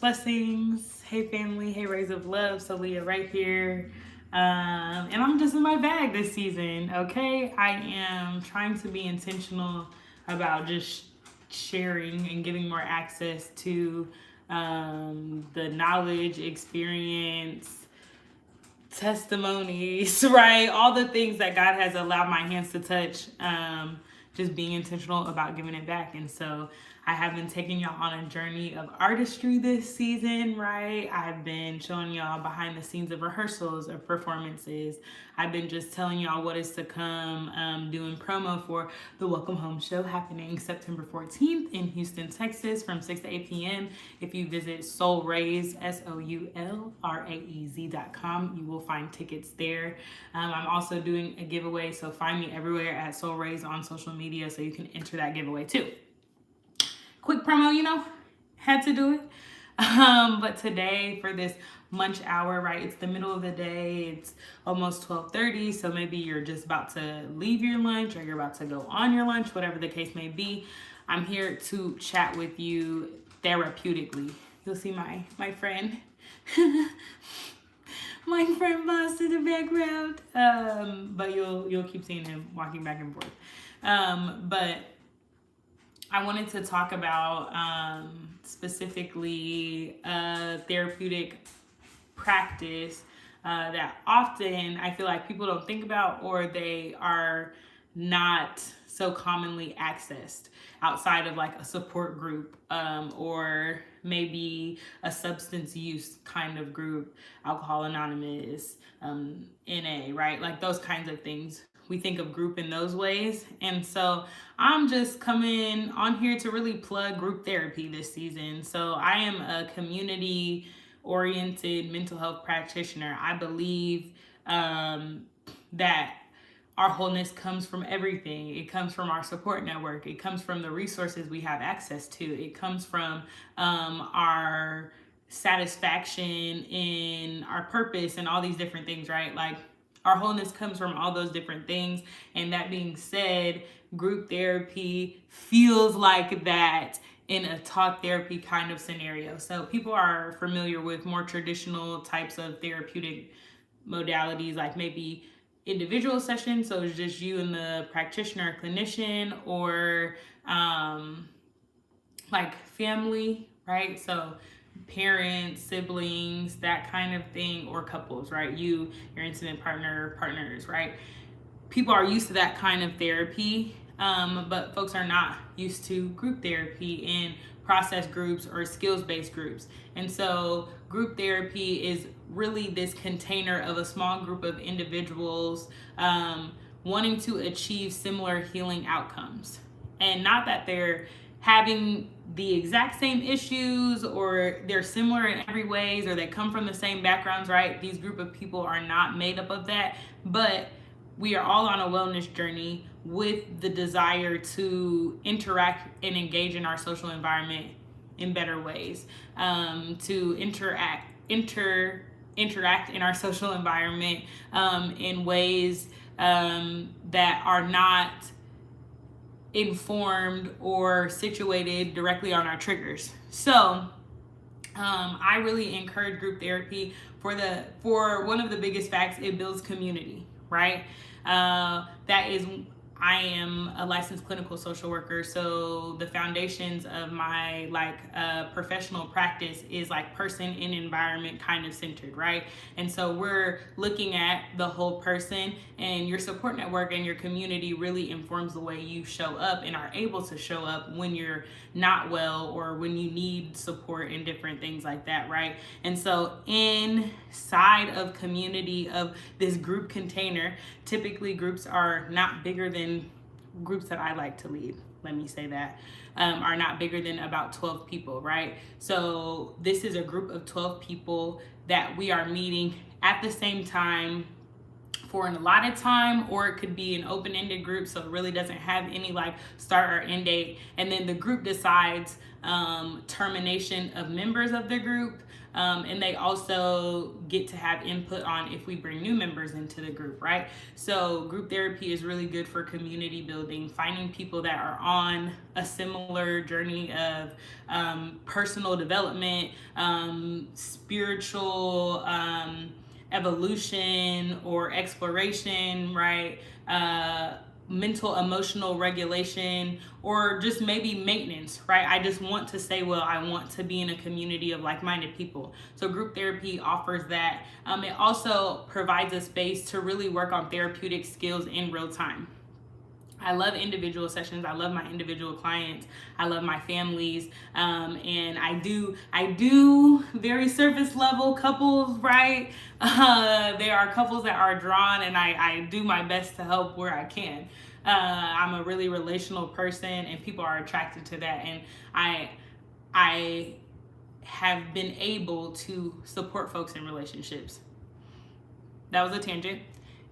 Blessings. Hey family. Hey rays of love. Soulliaa right here. And I'm just in my bag this season. Okay. I am trying to be intentional about just sharing and giving more access to the knowledge, experience, testimonies, right? All the things that God has allowed my hands to touch. Just being intentional about giving it back. And so I have been taking y'all on a journey of artistry this season, right? I've been showing y'all behind the scenes of rehearsals, of performances. I've been just telling y'all what is to come, doing promo for the Welcome Home show happening September 14th in Houston, Texas from 6 to 8 p.m. If you visit Soulraise, SOULRAEZ.com, you will find tickets there. I'm also doing a giveaway, so find me everywhere at Soulraise on social media so you can enter that giveaway too. Quick promo, had to do it. But today for this munch hour, right? It's the middle of the day. It's almost 12:30. So maybe you're just about to leave your lunch or you're about to go on your lunch, whatever the case may be. I'm here to chat with you therapeutically. You'll see my friend, my friend Boss in the background. But you'll keep seeing him walking back and forth. But I wanted to talk about specifically therapeutic practice that often I feel like people don't think about, or they are not so commonly accessed outside of like a support group or maybe a substance use kind of group, Alcohol Anonymous, NA, right? Like those kinds of things. We think of group in those ways. And so I'm just coming on here to really plug group therapy this season. So I am a community oriented mental health practitioner. I believe that our wholeness comes from everything. It comes from our support network. It comes from the resources we have access to. It comes from our satisfaction in our purpose and all these different things, right? Like, our wholeness comes from all those different things. And that being said, group therapy feels like that in a talk therapy kind of scenario. So people are familiar with more traditional types of therapeutic modalities, like maybe individual sessions. So it's just you and the practitioner or clinician, or like family, right? So parents, siblings, that kind of thing, or couples, right? You, your intimate partner, partners, right? People are used to that kind of therapy, but folks are not used to group therapy in process groups or skills-based groups. And so group therapy is really this container of a small group of individuals wanting to achieve similar healing outcomes. And not that they're having the exact same issues or they're similar in every ways or they come from the same backgrounds, right? These group of people are not made up of that, but we are all on a wellness journey with the desire to interact and engage in our social environment in better ways, to interact in our social environment in ways that are not informed or situated directly on our triggers. So I really encourage group therapy for one of the biggest facts. It builds community, right? I am a licensed clinical social worker, so the foundations of my professional practice is like person and environment kind of centered, right? And so we're looking at the whole person, and your support network and your community really informs the way you show up and are able to show up when you're not well or when you need support and different things like that, right? And so inside of community of this group container, typically groups are not bigger than groups that I like to lead, let me say that, are not bigger than about 12 people, right? So this is a group of 12 people that we are meeting at the same time for an allotted time, or it could be an open-ended group, so it really doesn't have any like start or end date. And then the group decides termination of members of the group And they also get to have input on if we bring new members into the group, right? So group therapy is really good for community building, finding people that are on a similar journey of personal development, spiritual evolution or exploration, right? Mental emotional regulation, or just maybe maintenance, right? I just want to say, well, I want to be in a community of like-minded people. So group therapy offers that. It also provides a space to really work on therapeutic skills in real time. I love individual sessions. I love my individual clients. I love my families. And I do very surface level couples, right? There are couples that are drawn, and I do my best to help where I can. I'm a really relational person, and people are attracted to that. And I have been able to support folks in relationships. That was a tangent.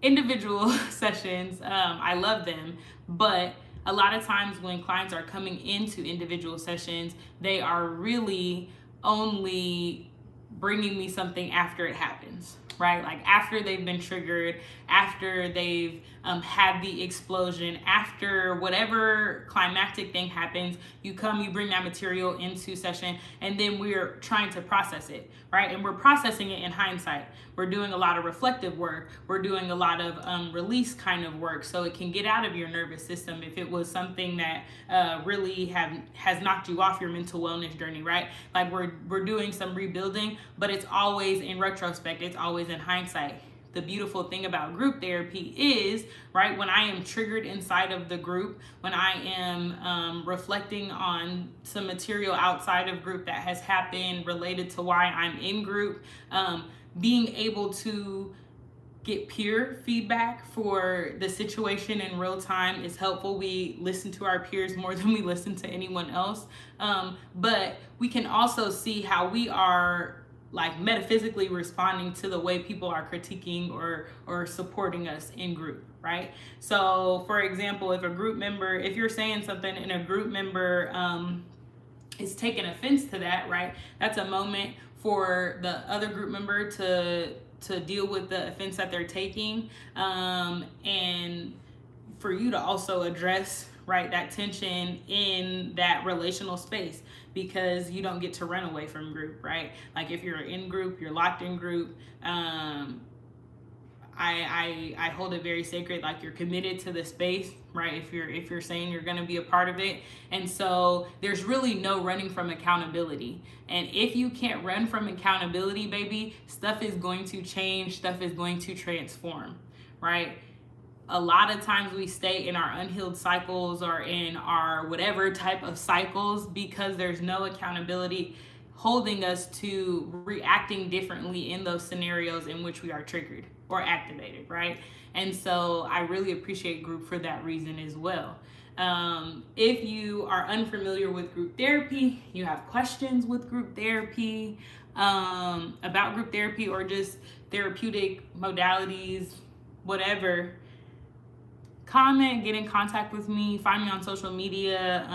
Individual sessions, I love them, but a lot of times when clients are coming into individual sessions, they are really only bringing me something after it happens, right? Like after they've been triggered, after they've had the explosion, after whatever climactic thing happens, you come, you bring that material into session, and then we're trying to process it, right? And we're processing it in hindsight. We're doing a lot of reflective work. We're doing a lot of release kind of work, so it can get out of your nervous system if it was something that really has knocked you off your mental wellness journey, right? Like we're doing some rebuilding, but it's always in retrospect. It's always in hindsight. The beautiful thing about group therapy is, right, when I am triggered inside of the group, when I am reflecting on some material outside of group that has happened related to why I'm in group, being able to get peer feedback for the situation in real time is helpful. We listen to our peers more than we listen to anyone else. But we can also see how we are like metaphysically responding to the way people are critiquing or supporting us in group, right? So for example, if you're saying something and a group member is taking offense to that, right? That's a moment for the other group member to deal with the offense that they're taking, and for you to also address, right, that tension in that relational space, because you don't get to run away from group, right? Like if you're in group, you're locked in group. I hold it very sacred, like you're committed to the space, right? If you're saying you're going to be a part of it. And so there's really no running from accountability. And if you can't run from accountability, baby, stuff is going to change, stuff is going to transform, right? A lot of times we stay in our unhealed cycles or in our whatever type of cycles because there's no accountability holding us to reacting differently in those scenarios in which we are triggered or activated, right? And so I really appreciate group for that reason as well. If you are unfamiliar with group therapy, you have questions with group therapy, about group therapy or just therapeutic modalities, whatever, comment, get in contact with me, find me on social media,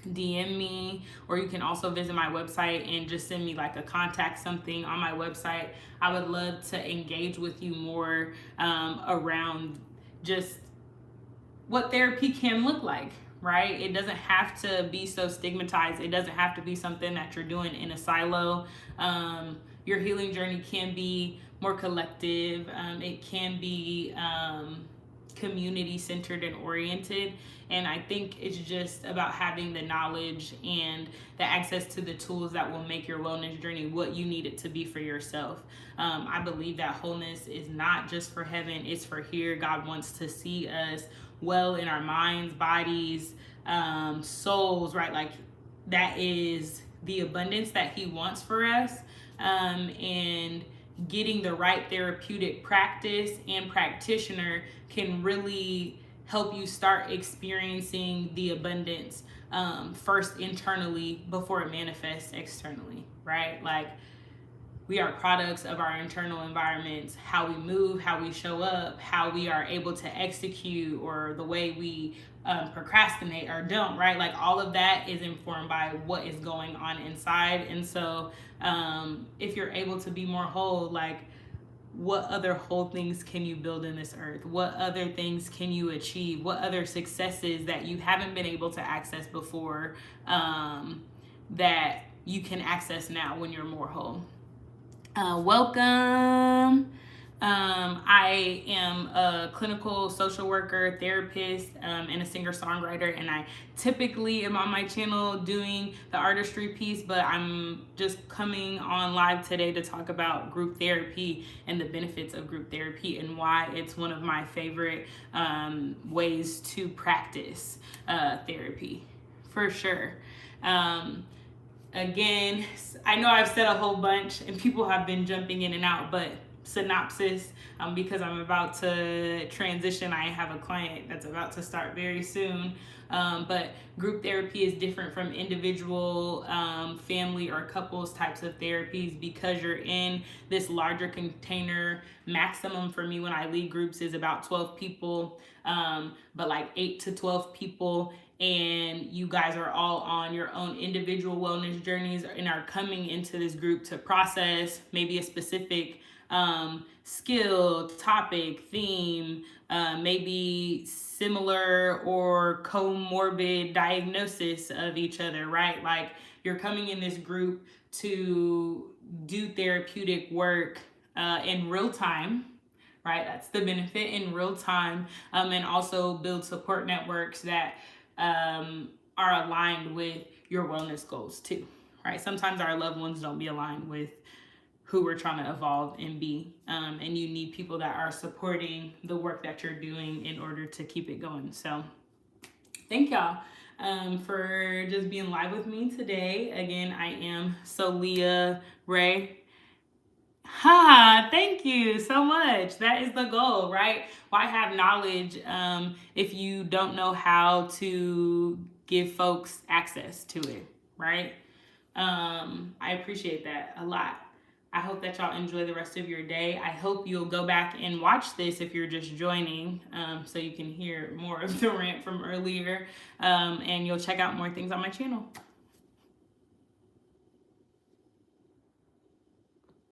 DM me, or you can also visit my website and just send me like a contact something on my website. I would love to engage with you more around just what therapy can look like, right? It doesn't have to be so stigmatized. It doesn't have to be something that you're doing in a silo. Your healing journey can be more collective. It can be community centered and oriented. And I think it's just about having the knowledge and the access to the tools that will make your wellness journey what you need it to be for yourself. I believe that wholeness is not just for heaven, it's for here. God wants to see us well in our minds, bodies, souls, right? Like that is the abundance that He wants for us. And getting the right therapeutic practice and practitioner can really help you start experiencing the abundance first internally before it manifests externally, right? Like we are products of our internal environments, how we move, how we show up, how we are able to execute, or the way we procrastinate or don't, right? Like all of that is informed by what is going on inside. And so if you're able to be more whole, like what other whole things can you build in this earth? What other things can you achieve? What other successes that you haven't been able to access before that you can access now when you're more whole? Welcome. I am a clinical social worker, therapist, and a singer-songwriter, and I typically am on my channel doing the artistry piece, but I'm just coming on live today to talk about group therapy and the benefits of group therapy and why it's one of my favorite ways to practice therapy, for sure. Again, I know I've said a whole bunch and people have been jumping in and out, but synopsis, because I'm about to transition. I have a client that's about to start very soon. But group therapy is different from individual, family, or couples types of therapies because you're in this larger container. Maximum for me when I lead groups is about 12 people, but like 8 to 12 people. And you guys are all on your own individual wellness journeys and are coming into this group to process maybe a specific skill, topic, theme, maybe similar or comorbid diagnosis of each other, right? Like you're coming in this group to do therapeutic work in real time, right? That's the benefit, in real time, and also build support networks that are aligned with your wellness goals too, right? Sometimes our loved ones don't be aligned with who we're trying to evolve and be, and you need people that are supporting the work that you're doing in order to keep it going. So thank y'all for just being live with me today. Again, I am Soulliaa Ray. Thank you so much. That is the goal, right? Why have knowledge if you don't know how to give folks access to it, right? I appreciate that a lot. I hope that y'all enjoy the rest of your day. I hope you'll go back and watch this if you're just joining, so you can hear more of the rant from earlier, and you'll check out more things on my channel.